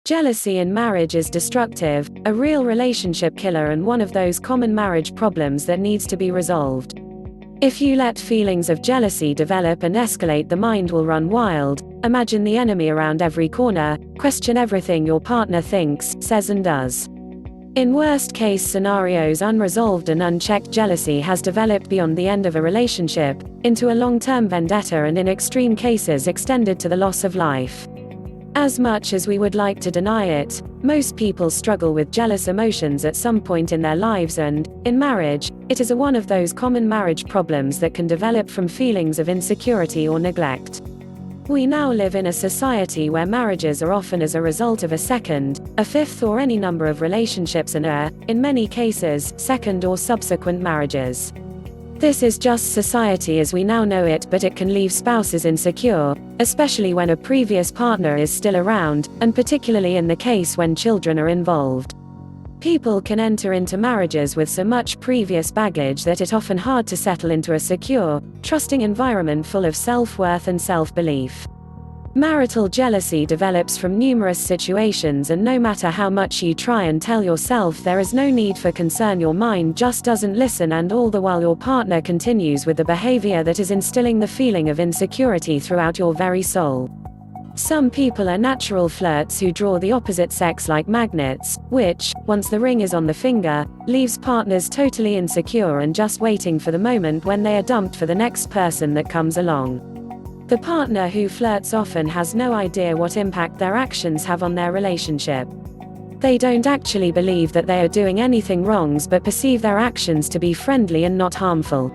Jealousy in marriage is destructive, a real relationship killer, and one of those common marriage problems that needs to be resolved. If you let feelings of jealousy develop and escalate, the mind will run wild, imagine the enemy around every corner, question everything your partner thinks, says and does. In worst-case scenarios, unresolved and unchecked jealousy has developed beyond the end of a relationship, into a long-term vendetta, and in extreme cases extended to the loss of life. As much as we would like to deny it, most people struggle with jealous emotions at some point in their lives, and, in marriage, it is one of those common marriage problems that can develop from feelings of insecurity or neglect. We now live in a society where marriages are often as a result of a second, a fifth, or any number of relationships, and in many cases, second or subsequent marriages. This is just society as we now know it, but it can leave spouses insecure, especially when a previous partner is still around, and particularly in the case when children are involved. People can enter into marriages with so much previous baggage that it's often hard to settle into a secure, trusting environment full of self-worth and self-belief. Marital jealousy develops from numerous situations, and no matter how much you try and tell yourself there is no need for concern, your mind just doesn't listen, and all the while your partner continues with the behavior that is instilling the feeling of insecurity throughout your very soul. Some people are natural flirts who draw the opposite sex like magnets, which, once the ring is on the finger, leaves partners totally insecure and just waiting for the moment when they are dumped for the next person that comes along. The partner who flirts often has no idea what impact their actions have on their relationship. They don't actually believe that they are doing anything wrong, but perceive their actions to be friendly and not harmful.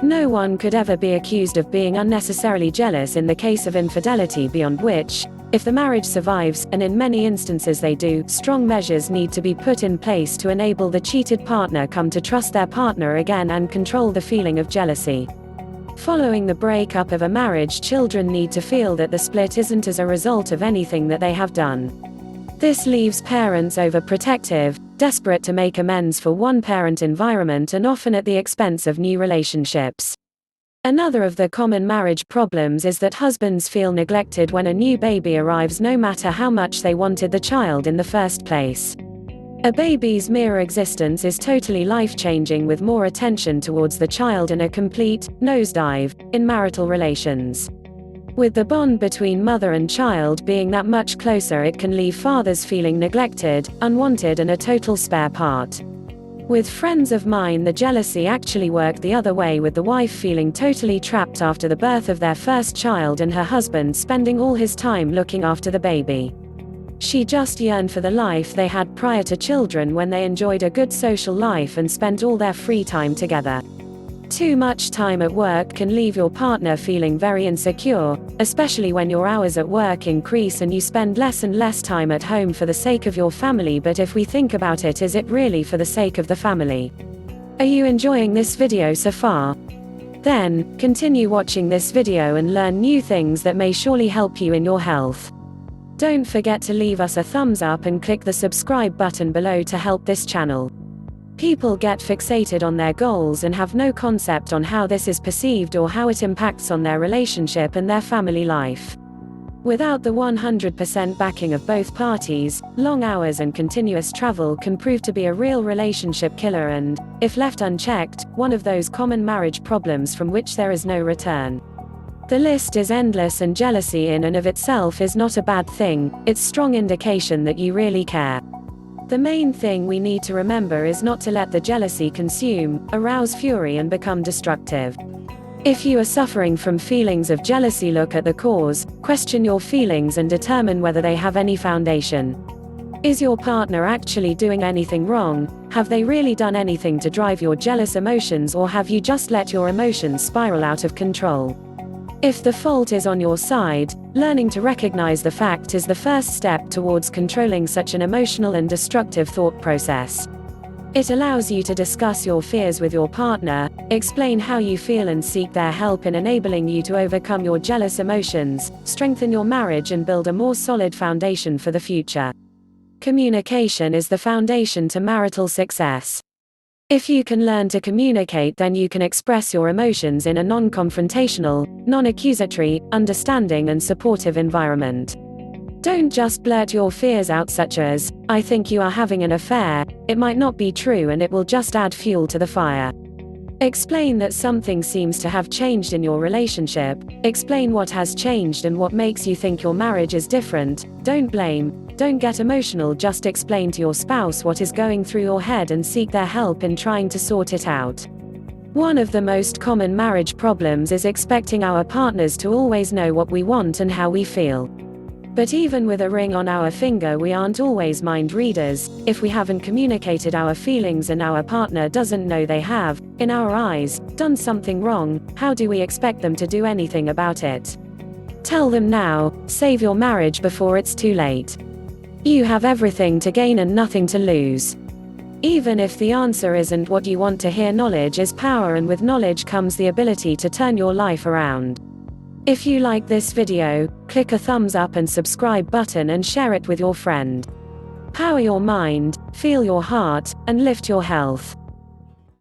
No one could ever be accused of being unnecessarily jealous in the case of infidelity, beyond which, if the marriage survives, and in many instances they do, strong measures need to be put in place to enable the cheated partner come to trust their partner again and control the feeling of jealousy. Following the breakup of a marriage, children need to feel that the split isn't as a result of anything that they have done. This leaves parents overprotective, desperate to make amends for one-parent environment, and often at the expense of new relationships. Another of the common marriage problems is that husbands feel neglected when a new baby arrives, no matter how much they wanted the child in the first place. A baby's mere existence is totally life-changing, with more attention towards the child and a complete nosedive in marital relations. With the bond between mother and child being that much closer, it can leave fathers feeling neglected, unwanted, and a total spare part. With friends of mine, the jealousy actually worked the other way, with the wife feeling totally trapped after the birth of their first child and her husband spending all his time looking after the baby. She just yearned for the life they had prior to children, when they enjoyed a good social life and spent all their free time together. Too much time at work can leave your partner feeling very insecure, especially when your hours at work increase and you spend less and less time at home for the sake of your family. But if we think about it, is it really for the sake of the family? Are you enjoying this video so far? Then, continue watching this video and learn new things that may surely help you in your health. Don't forget to leave us a thumbs up and click the subscribe button below to help this channel. People get fixated on their goals and have no concept on how this is perceived or how it impacts on their relationship and their family life. Without the 100% backing of both parties, long hours and continuous travel can prove to be a real relationship killer and, if left unchecked, one of those common marriage problems from which there is no return. The list is endless, and jealousy in and of itself is not a bad thing. It's strong indication that you really care. The main thing we need to remember is not to let the jealousy consume, arouse fury, and become destructive. If you are suffering from feelings of jealousy, look at the cause, question your feelings, and determine whether they have any foundation. Is your partner actually doing anything wrong? Have they really done anything to drive your jealous emotions, or have you just let your emotions spiral out of control? If the fault is on your side, learning to recognize the fact is the first step towards controlling such an emotional and destructive thought process. It allows you to discuss your fears with your partner, explain how you feel, and seek their help in enabling you to overcome your jealous emotions, strengthen your marriage, and build a more solid foundation for the future. Communication is the foundation to marital success. If you can learn to communicate, then you can express your emotions in a non-confrontational, non-accusatory, understanding, and supportive environment. Don't just blurt your fears out, such as, "I think you are having an affair." It might not be true and it will just add fuel to the fire. Explain that something seems to have changed in your relationship. Explain what has changed and what makes you think your marriage is different. Don't blame. Don't get emotional, just explain to your spouse what is going through your head and seek their help in trying to sort it out. One of the most common marriage problems is expecting our partners to always know what we want and how we feel. But even with a ring on our finger, we aren't always mind readers. If we haven't communicated our feelings and our partner doesn't know they have, in our eyes, done something wrong, how do we expect them to do anything about it? Tell them now. Save your marriage before it's too late. You have everything to gain and nothing to lose. Even if the answer isn't what you want to hear, knowledge is power, and with knowledge comes the ability to turn your life around. If you like this video, click a thumbs up and subscribe button and share it with your friend. Power your mind, feel your heart, and lift your health.